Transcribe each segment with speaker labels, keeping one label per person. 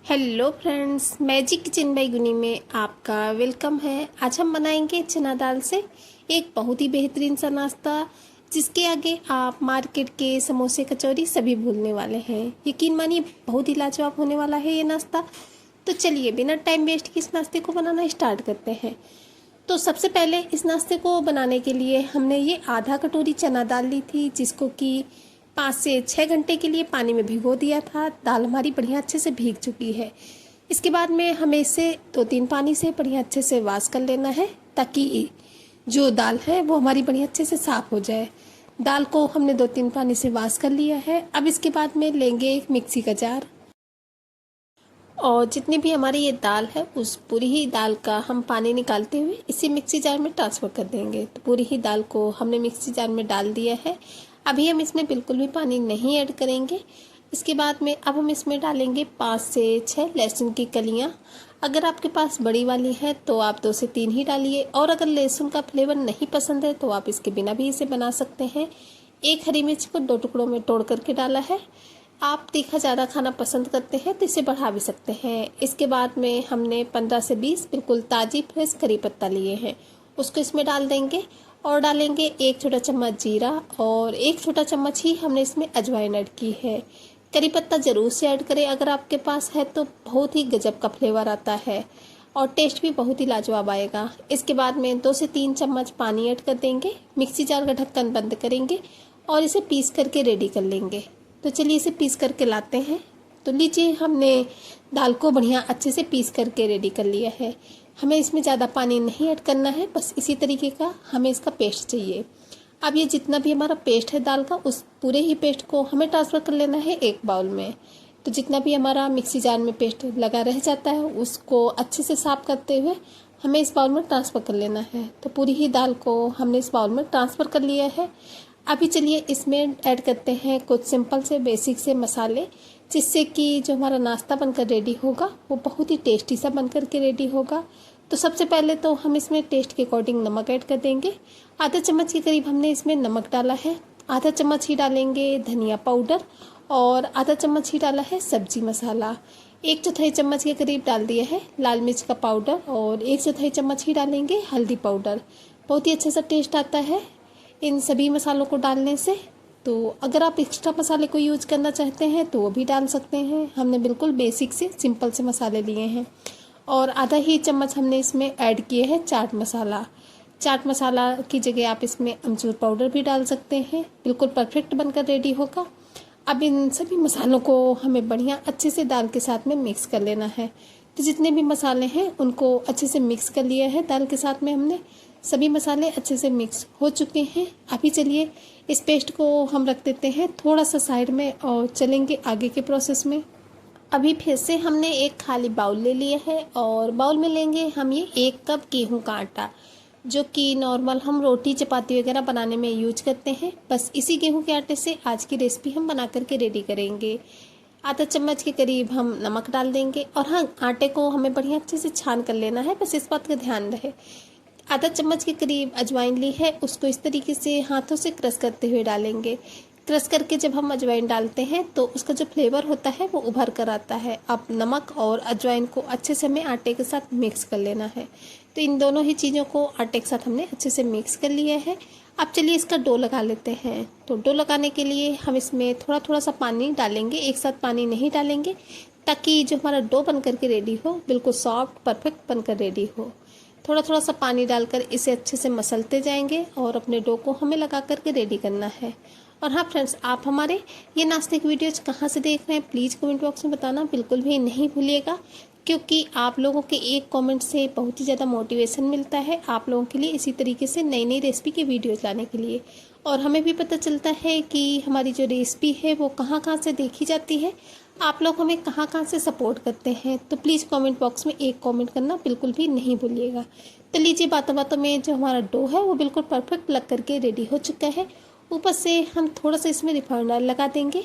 Speaker 1: Hello friends, magic kitchen by Guni में आपका welcome है। आज हम बनाएंगे चना दाल से एक बहुत ही बेहतरीन सा नाश्ता, जिसके आगे आप मार्केट के समोसे कचौरी सभी भूलने वाले हैं। यकीन मानिए, बहुत ही लाजवाब होने वाला है ये नाश्ता। तो चलिए बिना टाइम वेस्ट के इस नाश्ते को बनाना स्टार्ट करते हैं। तो सबसे पहले इस नाश्ते को बनाने के लिए हमने ये आधा कटोरी चना दाल ली थी, जिसको कि 5 से 6 घंटे के लिए पानी में भिगो दिया था। दाल हमारी बढ़िया अच्छे से भीग चुकी है। इसके बाद में हमें इसे 2-3 पानी से बढ़िया अच्छे से वॉश कर लेना है, ताकि जो दाल है वो हमारी बढ़िया अच्छे से साफ़ हो जाए। दाल को हमने 2-3 पानी से वॉश कर लिया है। अब इसके बाद में लेंगे एक मिक्सी का जार, और जितनी भी हमारी ये दाल है उस पूरी ही दाल का हम पानी निकालते हुए इसी मिक्सी जार में ट्रांसफ़र कर देंगे। तो पूरी ही दाल को हमने मिक्सी जार में डाल दिया है। अभी हम इसमें बिल्कुल भी पानी नहीं ऐड करेंगे। इसके बाद में अब हम इसमें डालेंगे 5 से 6 लहसुन की कलियां। अगर आपके पास बड़ी वाली है तो आप 2 से 3 ही डालिए, और अगर लहसुन का फ्लेवर नहीं पसंद है तो आप इसके बिना भी इसे बना सकते हैं। एक हरी मिर्च को 2 टुकड़ों में तोड़ करके डाला है। आप तीखा ज़्यादा खाना पसंद करते हैं तो इसे बढ़ा भी सकते हैं। इसके बाद में हमने 15 से 20 बिल्कुल ताज़ी फ्रेश करी पत्ता लिए हैं, उसको इसमें डाल देंगे। और डालेंगे 1 छोटा चम्मच जीरा, और 1 छोटा चम्मच ही हमने इसमें अजवाइन ऐड की है। करी पत्ता ज़रूर से ऐड करें, अगर आपके पास है तो बहुत ही गजब का फ्लेवर आता है और टेस्ट भी बहुत ही लाजवाब आएगा। इसके बाद में 2 से 3 चम्मच पानी ऐड कर देंगे। मिक्सी जार का ढक्कन बंद करेंगे और इसे पीस करके रेडी कर लेंगे। तो चलिए इसे पीस करके लाते हैं। तो लीजिए, हमने दाल को बढ़िया अच्छे से पीस करके रेडी कर लिया है। हमें इसमें ज़्यादा पानी नहीं ऐड करना है, बस इसी तरीके का हमें इसका पेस्ट चाहिए। अब ये जितना भी हमारा पेस्ट है दाल का, उस पूरे ही पेस्ट को हमें ट्रांसफ़र कर लेना है एक बाउल में। तो जितना भी हमारा मिक्सी जार में पेस्ट लगा रह जाता है उसको अच्छे से साफ़ करते हुए हमें इस बाउल में ट्रांसफ़र कर लेना है। तो पूरी ही दाल को हमने इस बाउल में ट्रांसफ़र कर लिया है। अभी चलिए इसमें ऐड करते हैं कुछ सिंपल से बेसिक से मसाले, जिससे कि जो हमारा नाश्ता बनकर रेडी होगा वो बहुत ही टेस्टी सा बनकर के रेडी होगा। तो सबसे पहले तो हम इसमें टेस्ट के अकॉर्डिंग नमक ऐड कर देंगे। आधा चम्मच के करीब हमने इसमें नमक डाला है। आधा चम्मच ही डालेंगे धनिया पाउडर, और आधा चम्मच ही डाला है सब्जी मसाला। 1/4 चम्मच के करीब डाल दिया है लाल मिर्च का पाउडर, और 1/4 चम्मच ही डालेंगे हल्दी पाउडर। बहुत ही अच्छा सा टेस्ट आता है इन सभी मसालों को डालने से। तो अगर आप एक्स्ट्रा मसाले को यूज करना चाहते हैं तो वो भी डाल सकते हैं। हमने बिल्कुल बेसिक से सिंपल से मसाले लिए हैं। और आधा ही चम्मच हमने इसमें ऐड किए हैं चाट मसाला। चाट मसाला की जगह आप इसमें अमचूर पाउडर भी डाल सकते हैं। बिल्कुल परफेक्ट बनकर रेडी होगा। अब इन सभी मसालों को हमें बढ़िया अच्छे से दाल के साथ में मिक्स कर लेना है। तो जितने भी मसाले हैं उनको अच्छे से मिक्स कर लिया है दाल के साथ में। हमने सभी मसाले अच्छे से मिक्स हो चुके हैं। अभी चलिए इस पेस्ट को हम रख देते हैं थोड़ा सा साइड में, और चलेंगे आगे के प्रोसेस में। अभी फिर से हमने एक खाली बाउल ले लिया है, और बाउल में लेंगे हम ये 1 कप गेहूं का आटा, जो कि नॉर्मल हम रोटी चपाती वगैरह बनाने में यूज करते हैं। बस इसी गेहूं के आटे से आज की रेसिपी हम बना करके रेडी करेंगे। आधा चम्मच के करीब हम नमक डाल देंगे, और हाँ, आटे को हमें बढ़िया अच्छे से छान कर लेना है, बस इस बात का ध्यान रहे। आधा चम्मच के करीब अजवाइन ली है, उसको इस तरीके से हाथों से क्रश करते हुए डालेंगे। क्रश करके जब हम अजवाइन डालते हैं तो उसका जो फ्लेवर होता है वो उभर कर आता है। अब नमक और अजवाइन को अच्छे से हमें आटे के साथ मिक्स कर लेना है। तो इन दोनों ही चीज़ों को आटे के साथ हमने अच्छे से मिक्स कर लिया है। अब चलिए इसका डो लगा लेते हैं। तो डो लगाने के लिए हम इसमें थोड़ा थोड़ा सा पानी डालेंगे, एक साथ पानी नहीं डालेंगे, ताकि जो हमारा डो बन करके रेडी हो बिल्कुल सॉफ्ट परफेक्ट बनकर रेडी हो। थोड़ा थोड़ा सा पानी डालकर इसे अच्छे से मसलते जाएंगे, और अपने डो को हमें लगा करके रेडी करना है। और हाँ फ्रेंड्स, आप हमारे ये नाश्ते की वीडियोज कहाँ से देख रहे हैं प्लीज़ कमेंट बॉक्स में बताना बिल्कुल भी नहीं भूलिएगा, क्योंकि आप लोगों के एक कमेंट से बहुत ही ज़्यादा मोटिवेशन मिलता है आप लोगों के लिए इसी तरीके से नई नई रेसिपी की वीडियोज़ लाने के लिए। और हमें भी पता चलता है कि हमारी जो रेसिपी है वो कहाँ कहाँ से देखी जाती है, आप लोग हमें कहाँ कहाँ से सपोर्ट करते हैं। तो प्लीज़ कमेंट बॉक्स में एक कमेंट करना बिल्कुल भी नहीं भूलिएगा। तो लीजिए, बातों बातों में जो हमारा डो है वो बिल्कुल परफेक्ट लग करके रेडी हो चुका है। ऊपर से हम थोड़ा सा इसमें रिफाइंड ऑयल लगा देंगे,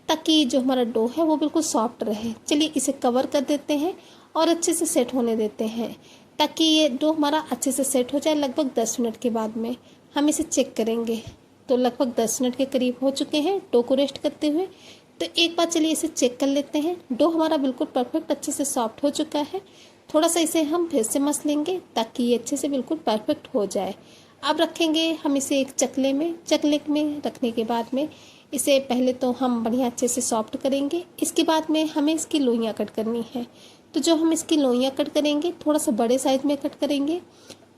Speaker 1: ताकि जो हमारा डो है वो बिल्कुल सॉफ्ट रहे। चलिए इसे कवर कर देते हैं और अच्छे से सेट होने देते हैं, ताकि ये डो हमारा अच्छे से सेट हो जाए। लगभग 10 मिनट के बाद में हम इसे चेक करेंगे। तो लगभग 10 मिनट के करीब हो चुके हैं डो को रेस्ट करते हुए। तो एक बार चलिए इसे चेक कर लेते हैं। डो हमारा बिल्कुल परफेक्ट अच्छे से सॉफ्ट हो चुका है। थोड़ा सा इसे हम फिर से मस लेंगे ताकि ये अच्छे से बिल्कुल परफेक्ट हो जाए। अब रखेंगे हम इसे एक चकले में रखने के बाद में इसे पहले तो हम बढ़िया अच्छे से सॉफ्ट करेंगे। इसके बाद में हमें इसकी लोइयाँ कट करनी है। तो जो हम इसकी लोइयाँ कट करेंगे थोड़ा सा बड़े साइज में कट करेंगे,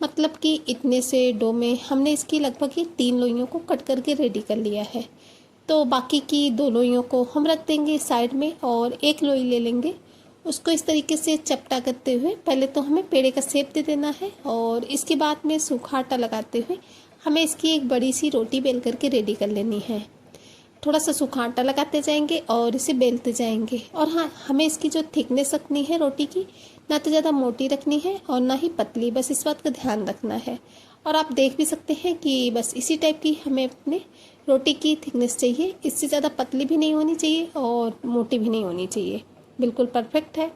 Speaker 1: मतलब कि इतने से डो में हमने इसकी लगभग ही 3 लोइयों को कट करके रेडी कर लिया है। तो बाकी की 2 लोइयों को हम रख देंगे साइड में और एक लोई ले लेंगे, उसको इस तरीके से चपटा करते हुए पहले तो हमें पेड़े का शेप दे देना है और इसके बाद में सूखा आटा लगाते हुए हमें इसकी एक बड़ी सी रोटी बेल करके रेडी कर लेनी है। थोड़ा सा सूखा आटा लगाते जाएंगे और इसे बेलते जाएंगे। और हाँ, हमें इसकी जो थिकनेस रखनी है रोटी की, ना तो ज़्यादा मोटी रखनी है और ना ही पतली, बस इस बात का ध्यान रखना है। और आप देख भी सकते हैं कि बस इसी टाइप की हमें अपने रोटी की थिकनेस चाहिए, इससे ज़्यादा पतली भी नहीं होनी चाहिए और मोटी भी नहीं होनी चाहिए, बिल्कुल परफेक्ट है।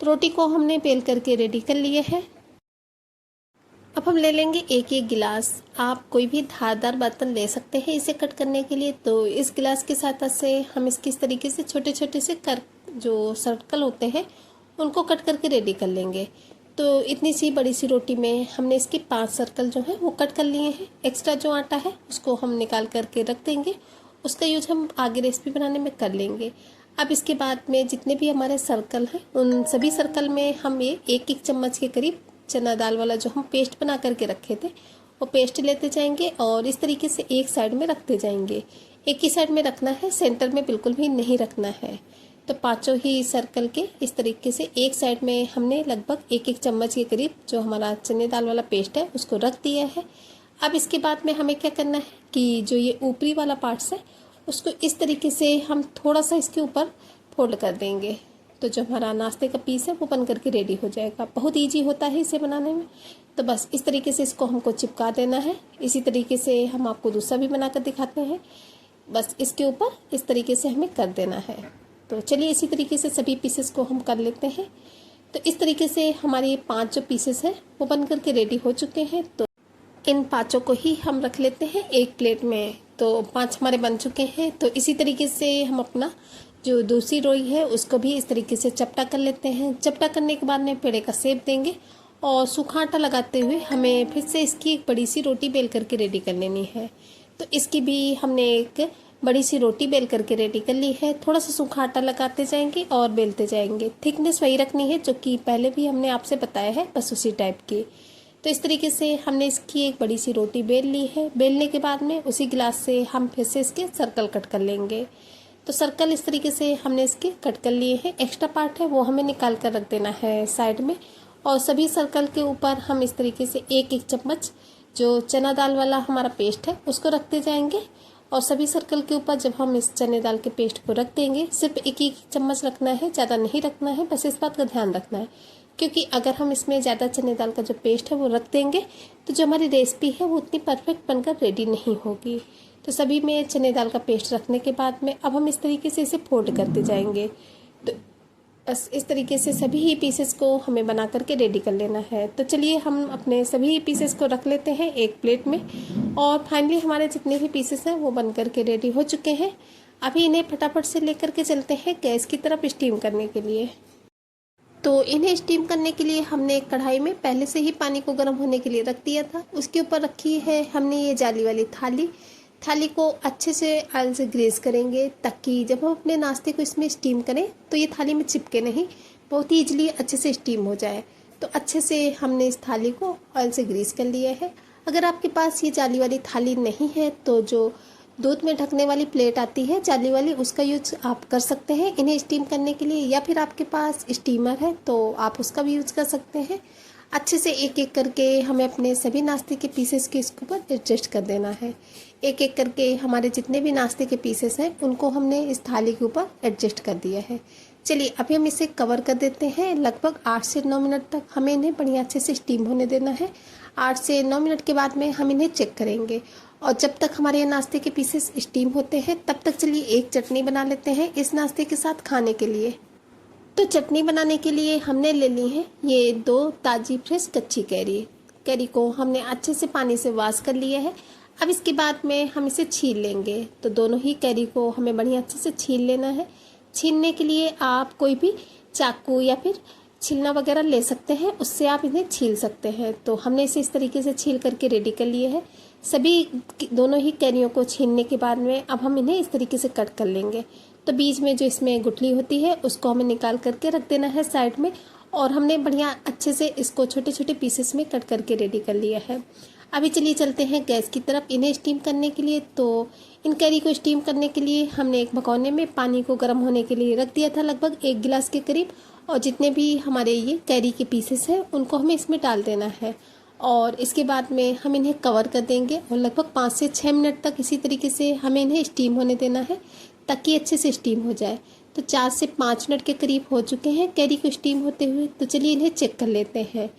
Speaker 1: तो रोटी को हमने बेल करके रेडी कर लिया है। अब हम ले लेंगे एक एक गिलास। आप कोई भी धारदार बर्तन ले सकते हैं इसे कट करने के लिए। तो इस गिलास की सहायता से हम इसकी इस तरीके से छोटे छोटे से जो सर्कल होते हैं उनको कट करके रेडी कर लेंगे। तो इतनी सी बड़ी सी रोटी में हमने इसके 5 सर्कल जो है वो कट कर लिए हैं। एक्स्ट्रा जो आटा है उसको हम निकाल करके रख देंगे, उसका यूज हम आगे रेसिपी बनाने में कर लेंगे। अब इसके बाद में जितने भी हमारे सर्कल हैं उन सभी सर्कल में हम ये एक एक चम्मच के करीब चना दाल वाला जो हम पेस्ट बना करके रखे थे वो पेस्ट लेते जाएंगे और इस तरीके से एक साइड में रखते जाएंगे। एक ही साइड में रखना है, सेंटर में बिल्कुल भी नहीं रखना है। तो 5 ही सर्कल के इस तरीके से एक साइड में हमने लगभग एक एक चम्मच के करीब जो हमारा चने दाल वाला पेस्ट है उसको रख दिया है। अब इसके बाद में हमें क्या करना है कि जो ये ऊपरी वाला पार्ट्स है उसको इस तरीके से हम थोड़ा सा इसके ऊपर फोल्ड कर देंगे। तो जो हमारा नाश्ते का पीस है वो बन करके रेडी हो जाएगा। बहुत ईजी होता है इसे बनाने में। तो बस इस तरीके से इसको हमको चिपका देना है। इसी तरीके से हम आपको दूसरा भी बनाकर दिखाते हैं। बस इसके ऊपर इस तरीके से हमें कर देना है। तो चलिए इसी तरीके से सभी पीसेस को हम कर लेते हैं। तो इस तरीके से हमारे 5 जो पीसेस हैं वो बन करके रेडी हो चुके हैं। तो इन 5 को ही हम रख लेते हैं एक प्लेट में। तो 5 हमारे बन चुके हैं। तो इसी तरीके से हम अपना जो दूसरी रोई है उसको भी इस तरीके से चपटा कर लेते हैं। चपटा करने के बाद में पेड़े का शेप देंगे और सूखा आटा लगाते हुए हमें फिर से इसकी एक बड़ी सी रोटी बेल करके रेडी कर लेनी है। तो इसकी भी हमने एक बड़ी सी रोटी बेल करके रेडी कर ली है। थोड़ा सा सूखा आटा लगाते जाएंगे और बेलते जाएंगे। थिकनेस वही रखनी है जो कि पहले भी हमने आपसे बताया है, बस उसी टाइप की। तो इस तरीके से हमने इसकी एक बड़ी सी रोटी बेल ली है। बेलने के बाद में उसी गिलास से हम फिर से इसके सर्कल कट कर लेंगे। तो सर्कल इस तरीके से हमने इसके कट कर लिए हैं। एक्स्ट्रा पार्ट है वो हमें निकाल कर रख देना है साइड में। और सभी सर्कल के ऊपर हम इस तरीके से एक एक चम्मच जो चना दाल वाला हमारा पेस्ट है उसको रखते जाएंगे। और सभी सर्कल के ऊपर जब हम इस चने दाल के पेस्ट को रख देंगे, सिर्फ एक एक चम्मच रखना है, ज़्यादा नहीं रखना है, बस इस बात का ध्यान रखना है। क्योंकि अगर हम इसमें ज़्यादा चने दाल का जो पेस्ट है वो रख देंगे तो जो हमारी रेसिपी है वो उतनी परफेक्ट बनकर रेडी नहीं होगी। तो सभी में चने दाल का पेस्ट रखने के बाद में अब हम इस तरीके से इसे फोल्ड करते जाएंगे। तो बस इस तरीके से सभी ही पीसेस को हमें बना करके रेडी कर लेना है। तो चलिए हम अपने सभी पीसेस को रख लेते हैं एक प्लेट में। और फाइनली हमारे जितने भी पीसेस हैं वो बन करके रेडी हो चुके हैं। अभी इन्हें फटाफट से लेकर के चलते हैं गैस की तरफ स्टीम करने के लिए। तो इन्हें स्टीम करने के लिए हमने एक कढ़ाई में पहले से ही पानी को गर्म होने के लिए रख दिया था। उसके ऊपर रखी है हमने ये जाली वाली थाली को अच्छे से ऑयल से ग्रीस करेंगे ताकि जब हम अपने नाश्ते को इसमें स्टीम करें तो ये थाली में चिपके नहीं, बहुत ही ईजिली अच्छे से स्टीम हो जाए। तो अच्छे से हमने इस थाली को ऑयल से ग्रीस कर लिया है। अगर आपके पास ये जाली वाली थाली नहीं है तो जो दूध में ढकने वाली प्लेट आती है जाली वाली, उसका यूज आप कर सकते हैं इन्हें स्टीम करने के लिए। या फिर आपके पास स्टीमर है तो आप उसका भी यूज कर सकते हैं। अच्छे से एक एक करके हमें अपने सभी नाश्ते के पीसेस के इसके ऊपर एडजस्ट कर देना है। एक एक करके हमारे जितने भी नाश्ते के पीसेस हैं उनको हमने इस थाली के ऊपर एडजस्ट कर दिया है। चलिए अभी हम इसे कवर कर देते हैं। लगभग 8 से 9 मिनट तक हमें इन्हें बढ़िया अच्छे से स्टीम होने देना है। 8 से 9 मिनट के बाद में हम इन्हें चेक करेंगे। और जब तक हमारे ये नाश्ते के पीसेस स्टीम होते हैं तब तक चलिए एक चटनी बना लेते हैं इस नाश्ते के साथ खाने के लिए। तो चटनी बनाने के लिए हमने ले ली है ये 2 ताज़ी फ्रेश कच्ची कैरी को हमने अच्छे से पानी से वॉश कर लिया है। अब इसके बाद में हम इसे छील लेंगे। तो दोनों ही कैरी को हमें बढ़िया अच्छे से छील लेना है। छीलने के लिए आप कोई भी चाकू या फिर छीलना वगैरह ले सकते हैं, उससे आप इन्हें छील सकते हैं। तो हमने इसे इस तरीके से छील करके रेडी कर लिए है। सभी दोनों ही कैरियों को छीलने के बाद में अब हम इन्हें इस तरीके से कट कर लेंगे। तो बीच में जो इसमें गुठली होती है उसको हमें निकाल करके रख देना है साइड में, और हमने बढ़िया अच्छे से इसको छोटे छोटे पीसेस में कट करके रेडी कर लिया है। अभी चलिए चलते हैं गैस की तरफ इन्हें स्टीम करने के लिए। तो इन कैरी को स्टीम करने के लिए हमने एक भगोने में पानी को गर्म होने के लिए रख दिया था, लगभग 1 गिलास के करीब। और जितने भी हमारे ये कैरी के पीसेस हैं उनको हमें इसमें डाल देना है, और इसके बाद में हम इन्हें कवर कर देंगे और लगभग 5 से 6 मिनट तक इसी तरीके से हमें इन्हें स्टीम होने देना है, ताकि अच्छे से स्टीम हो जाए। तो 4 से 5 मिनट के करीब हो चुके हैं कैरी को स्टीम होते हुए। तो चलिए इन्हें चेक कर लेते हैं।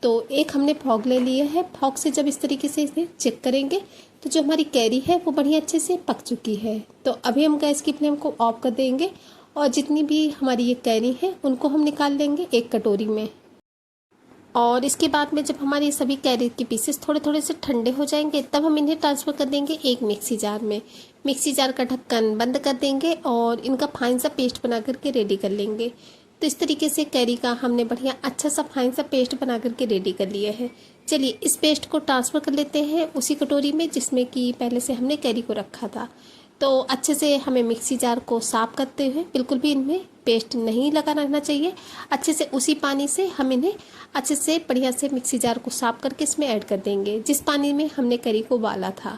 Speaker 1: तो एक हमने फॉग ले लिया है। फॉग से जब इस तरीके से इसे चेक करेंगे तो जो हमारी कैरी है वो बढ़िया अच्छे से पक चुकी है। तो अभी हम गैस की फ्लेम को ऑफ कर देंगे, और जितनी भी हमारी ये कैरी है उनको हम निकाल लेंगे एक कटोरी में। और इसके बाद में जब हमारी सभी कैरी के पीसेस थोड़े थोड़े से ठंडे हो जाएंगे, तब हम इन्हें ट्रांसफ़र कर देंगे एक मिक्सी जार में। मिक्सी जार का ढक्कन बंद कर देंगे और इनका फाइन सा पेस्ट बना करके रेडी कर लेंगे। तो इस तरीके से कैरी का हमने बढ़िया अच्छा सा फाइन सा पेस्ट बना करके रेडी कर लिया है। चलिए इस पेस्ट को ट्रांसफ़र कर लेते हैं उसी कटोरी में जिसमें कि पहले से हमने कैरी को रखा था। तो अच्छे से हमें मिक्सी जार को साफ़ करते हुए, बिल्कुल भी इनमें पेस्ट नहीं लगा रहना चाहिए, अच्छे से उसी पानी से हम इन्हें अच्छे से बढ़िया से मिक्सी जार को साफ़ करके इसमें ऐड कर देंगे, जिस पानी में हमने करी को उबाला था।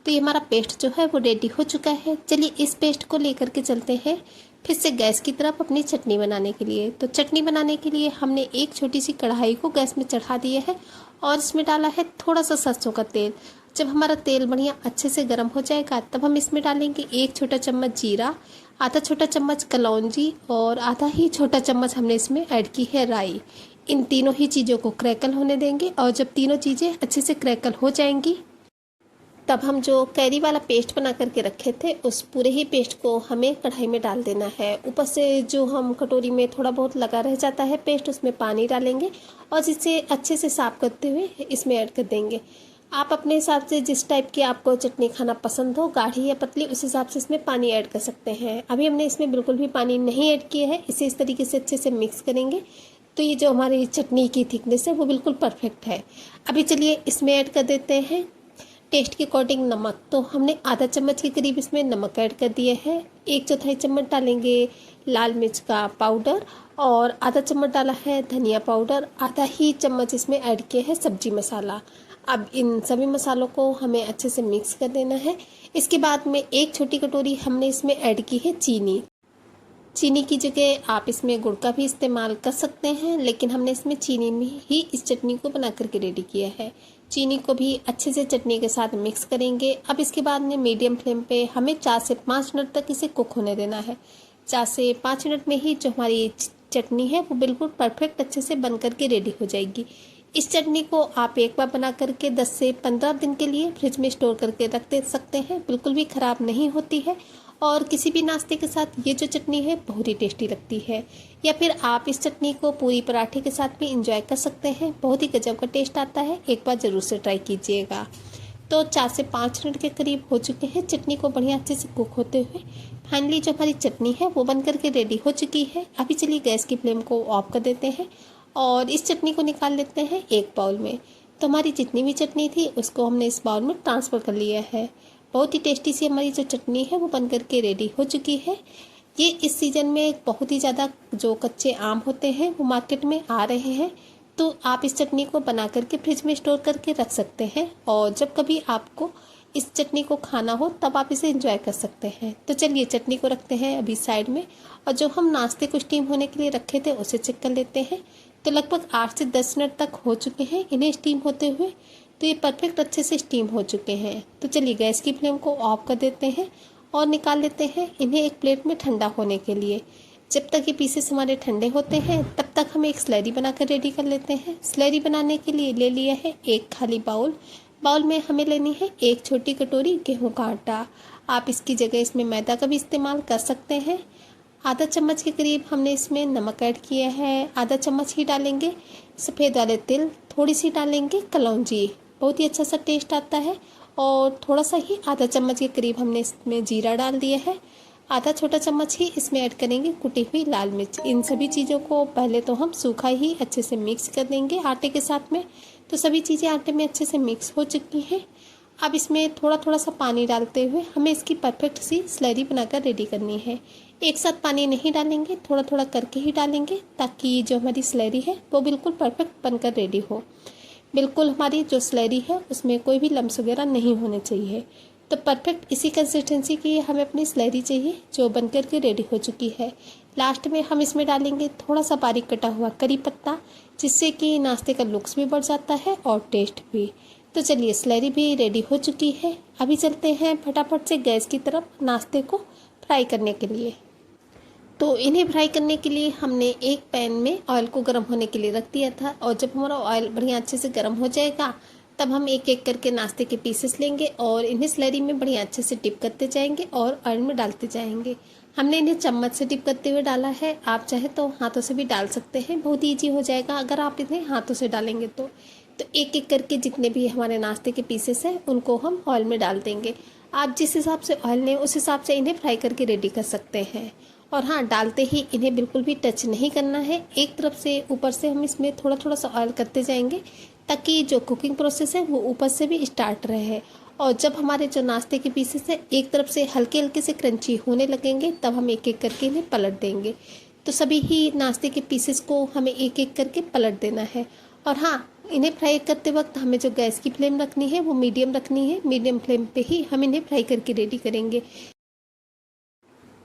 Speaker 1: तो ये हमारा पेस्ट जो है वो रेडी हो चुका है। चलिए इस पेस्ट को लेकर के चलते हैं फिर से गैस की तरफ अपनी चटनी बनाने के लिए। तो चटनी बनाने के लिए हमने एक छोटी सी कढ़ाई को गैस में चढ़ा दिया है और इसमें डाला है थोड़ा सा सरसों का तेल। जब हमारा तेल बढ़िया अच्छे से गर्म हो जाएगा तब हम इसमें डालेंगे 1 छोटा चम्मच जीरा, आधा छोटा चम्मच कलौंजी और आधा ही छोटा चम्मच हमने इसमें ऐड की है राई। इन तीनों ही चीज़ों को क्रैकल होने देंगे, और जब तीनों चीज़ें अच्छे से क्रैकल हो जाएंगी तब हम जो कैरी वाला पेस्ट बना करके रखे थे उस पूरे ही पेस्ट को हमें कढ़ाई में डाल देना है। ऊपर से जो हम कटोरी में थोड़ा बहुत लगा रह जाता है पेस्ट, उसमें पानी डालेंगे और जिसे अच्छे से साफ करते हुए इसमें ऐड कर देंगे। आप अपने हिसाब से जिस टाइप की आपको चटनी खाना पसंद हो, गाढ़ी या पतली, उस हिसाब से इसमें पानी ऐड कर सकते हैं। अभी हमने इसमें बिल्कुल भी पानी नहीं ऐड किया है। इसे इस तरीके से अच्छे से मिक्स करेंगे तो ये जो हमारी चटनी की थिकनेस है वो बिल्कुल परफेक्ट है। अभी चलिए इसमें ऐड कर देते हैं टेस्ट के अकॉर्डिंग नमक। तो हमने आधा चम्मच के करीब इसमें नमक ऐड कर दिए हैं। 1/4 चम्मच डालेंगे लाल मिर्च का पाउडर, और आधा चम्मच डाला है धनिया पाउडर, आधा ही चम्मच इसमें ऐड किया है सब्जी मसाला। अब इन सभी मसालों को हमें अच्छे से मिक्स कर देना है। इसके बाद में 1 छोटी कटोरी हमने इसमें ऐड की है चीनी। चीनी की जगह आप इसमें गुड़ का भी इस्तेमाल कर सकते हैं, लेकिन हमने इसमें चीनी में ही इस चटनी को बना करके रेडी किया है। चीनी को भी अच्छे से चटनी के साथ मिक्स करेंगे। अब इसके बाद में मीडियम फ्लेम पे हमें 4 से 5 मिनट तक इसे कुक होने देना है। 4 से 5 मिनट में ही जो हमारी चटनी है वो बिल्कुल परफेक्ट अच्छे से बन करके रेडी हो जाएगी। इस चटनी को आप एक बार बना करके 10 से 15 दिन के लिए फ्रिज में स्टोर करके रख दे सकते हैं, बिल्कुल भी ख़राब नहीं होती है। और किसी भी नाश्ते के साथ ये जो चटनी है बहुत ही टेस्टी लगती है। या फिर आप इस चटनी को पूरी पराठे के साथ भी इंजॉय कर सकते हैं, बहुत ही गजब का टेस्ट आता है। एक बार ज़रूर से ट्राई कीजिएगा। तो 4 से 5 मिनट के करीब हो चुके हैं चटनी को बढ़िया अच्छे से कुक होते हुए। फाइनली जो हमारी चटनी है वो बन करके रेडी हो चुकी है। अभी चलिए गैस की फ्लेम को ऑफ कर देते हैं और इस चटनी को निकाल लेते हैं एक बाउल में। तो हमारी जितनी भी चटनी थी उसको हमने इस बाउल में ट्रांसफ़र कर लिया है। बहुत ही टेस्टी सी हमारी जो चटनी है वो बन करके रेडी हो चुकी है। ये इस सीज़न में बहुत ही ज़्यादा जो कच्चे आम होते हैं वो मार्केट में आ रहे हैं, तो आप इस चटनी को बना करके फ्रिज में स्टोर करके रख सकते हैं, और जब कभी आपको इस चटनी को खाना हो तब आप इसे एंजॉय कर सकते हैं। तो चलिए चटनी को रखते हैं अभी साइड में, और जो हम नाश्ते को स्टीम होने के लिए रखे थे उसे चेक कर लेते हैं। तो लगभग 8 से 10 मिनट तक हो चुके हैं इन्हें स्टीम होते हुए। तो ये परफेक्ट अच्छे से स्टीम हो चुके हैं। तो चलिए गैस की फ्लेम को ऑफ कर देते हैं और निकाल लेते हैं इन्हें एक प्लेट में ठंडा होने के लिए। जब तक ये पीसेस हमारे ठंडे होते हैं तब तक हम एक स्लरी बनाकर रेडी कर लेते हैं। स्लरी बनाने के लिए ले लिया है एक खाली बाउल। बाउल में हमें लेनी है 1 छोटी कटोरी गेहूं का आटा। आप इसकी जगह इसमें मैदा का भी इस्तेमाल कर सकते हैं। आधा चम्मच के करीब हमने इसमें नमक ऐड किया है। आधा चम्मच ही डालेंगे सफ़ेद वाले तिल, थोड़ी सी डालेंगे कलौंजी, बहुत ही अच्छा सा टेस्ट आता है। और थोड़ा सा ही आधा चम्मच के करीब हमने इसमें जीरा डाल दिया है। आधा छोटा चम्मच ही इसमें ऐड करेंगे कुटी हुई लाल मिर्च। इन सभी चीज़ों को पहले तो हम सूखा ही अच्छे से मिक्स कर देंगे आटे के साथ में। तो सभी चीज़ें आटे में अच्छे से मिक्स हो चुकी हैं। अब इसमें थोड़ा थोड़ा सा पानी डालते हुए हमें इसकी परफेक्ट सी स्लरी बनाकर रेडी करनी है। एक साथ पानी नहीं डालेंगे, थोड़ा थोड़ा करके ही डालेंगे ताकि जो हमारी स्लरी है वो बिल्कुल परफेक्ट बनकर रेडी हो। बिल्कुल हमारी जो स्लरी है उसमें कोई भी लम्स वगैरह नहीं होने चाहिए। तो परफेक्ट इसी कंसिस्टेंसी की हमें अपनी स्लरी चाहिए जो बनकर के रेडी हो चुकी है। लास्ट में हम इसमें डालेंगे थोड़ा सा बारीक कटा हुआ करी पत्ता, जिससे कि नाश्ते का लुक्स भी बढ़ जाता है और टेस्ट भी। तो चलिए स्लरी भी रेडी हो चुकी है। अभी चलते हैं फटाफट से गैस की तरफ नाश्ते को फ्राई करने के लिए। तो इन्हें फ्राई करने के लिए हमने एक पैन में ऑयल को गर्म होने के लिए रख दिया था, और जब हमारा ऑयल बढ़िया अच्छे से गर्म हो जाएगा तब हम एक एक करके नाश्ते के पीसेस लेंगे और इन्हें स्लरी में बढ़िया अच्छे से डिप करते जाएंगे और ऑयल में डालते जाएंगे। हमने इन्हें चम्मच से डिप करते हुए डाला है, आप चाहे तो हाथों से भी डाल सकते हैं, बहुत ईजी हो जाएगा अगर आप इन्हें हाथों से डालेंगे तो एक एक करके जितने भी हमारे नाश्ते के पीसेस हैं उनको हम ऑयल में डाल देंगे। आप जिस हिसाब से ऑयल लें उस हिसाब से इन्हें फ्राई करके रेडी कर सकते हैं। और हाँ, डालते ही इन्हें बिल्कुल भी टच नहीं करना है। एक तरफ से ऊपर से हम इसमें थोड़ा थोड़ा सा ऑयल करते जाएंगे ताकि जो कुकिंग प्रोसेस है वो ऊपर से भी स्टार्ट रहे। और जब हमारे जो नाश्ते के पीसेस हैं एक तरफ से हल्के हल्के से क्रंची होने लगेंगे तब हम एक एक करके इन्हें पलट देंगे। तो सभी ही नाश्ते के पीसेस को हमें एक एक करके पलट देना है। और हाँ, इन्हें फ्राई करते वक्त हमें जो गैस की फ्लेम रखनी है वो मीडियम रखनी है। मीडियम फ्लेम पे ही हम इन्हें फ्राई करके रेडी करेंगे,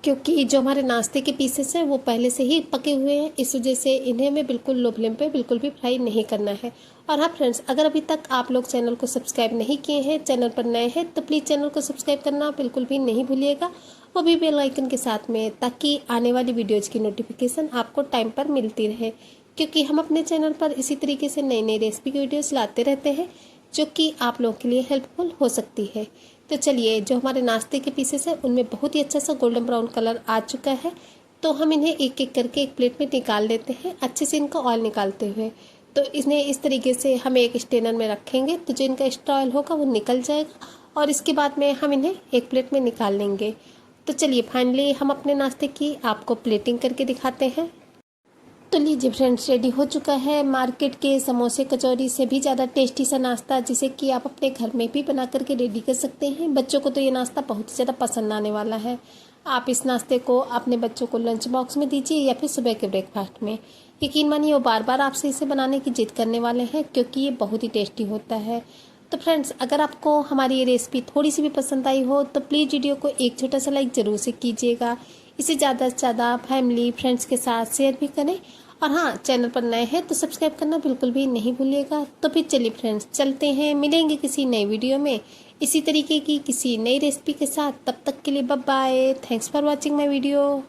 Speaker 1: क्योंकि जो हमारे नाश्ते के पीसेस हैं वो पहले से ही पके हुए हैं, इस वजह से इन्हें हमें बिल्कुल लो फ्लेम पे बिल्कुल भी फ्राई नहीं करना है। और हाँ फ्रेंड्स, अगर अभी तक आप लोग चैनल को सब्सक्राइब नहीं किए हैं, चैनल पर नए हैं, तो प्लीज़ चैनल को सब्सक्राइब करना बिल्कुल भी नहीं भूलिएगा, वो भी बेल आइकन के साथ में, ताकि आने वाली वीडियोज़ की नोटिफिकेशन आपको टाइम पर मिलती रहे। क्योंकि हम अपने चैनल पर इसी तरीके से नई नई रेसिपी की वीडियोस लाते रहते हैं जो कि आप लोगों के लिए हेल्पफुल हो सकती है। तो चलिए, जो हमारे नाश्ते के पीसेस हैं उनमें बहुत ही अच्छा सा गोल्डन ब्राउन कलर आ चुका है, तो हम इन्हें एक एक करके एक प्लेट में निकाल लेते हैं अच्छे से इनका ऑयल निकालते हुए। तो इन्हें इस तरीके से हम एक स्टेनर में रखेंगे तो जो इनका एक्स्ट्रा ऑयल होगा वो निकल जाएगा, और इसके बाद में हम इन्हें एक प्लेट में निकाल लेंगे। तो चलिए फाइनली हम अपने नाश्ते की आपको प्लेटिंग करके दिखाते हैं। तो लीजिए फ्रेंड्स, रेडी हो चुका है मार्केट के समोसे कचौरी से भी ज़्यादा टेस्टी सा नाश्ता, जिसे कि आप अपने घर में भी बना करके रेडी कर सकते हैं। बच्चों को तो ये नाश्ता बहुत ही ज़्यादा पसंद आने वाला है। आप इस नाश्ते को अपने बच्चों को लंच बॉक्स में दीजिए या फिर सुबह के ब्रेकफास्ट में। यकीन मानिए वो बार बार आपसे इसे बनाने की जिद करने वाले हैं, क्योंकि ये बहुत ही टेस्टी होता है। तो फ्रेंड्स, अगर आपको हमारी ये रेसिपी थोड़ी सी भी पसंद आई हो तो प्लीज़ वीडियो को एक छोटा सा लाइक ज़रूर से कीजिएगा। इसे ज़्यादा से ज़्यादा फैमिली फ्रेंड्स के साथ शेयर भी करें। और हाँ, चैनल पर नए हैं तो सब्सक्राइब करना बिल्कुल भी नहीं भूलिएगा। तो फिर चलिए फ्रेंड्स, चलते हैं, मिलेंगे किसी नई वीडियो में इसी तरीके की किसी नई रेसिपी के साथ। तब तक के लिए bye bye. Thanks for watching my video.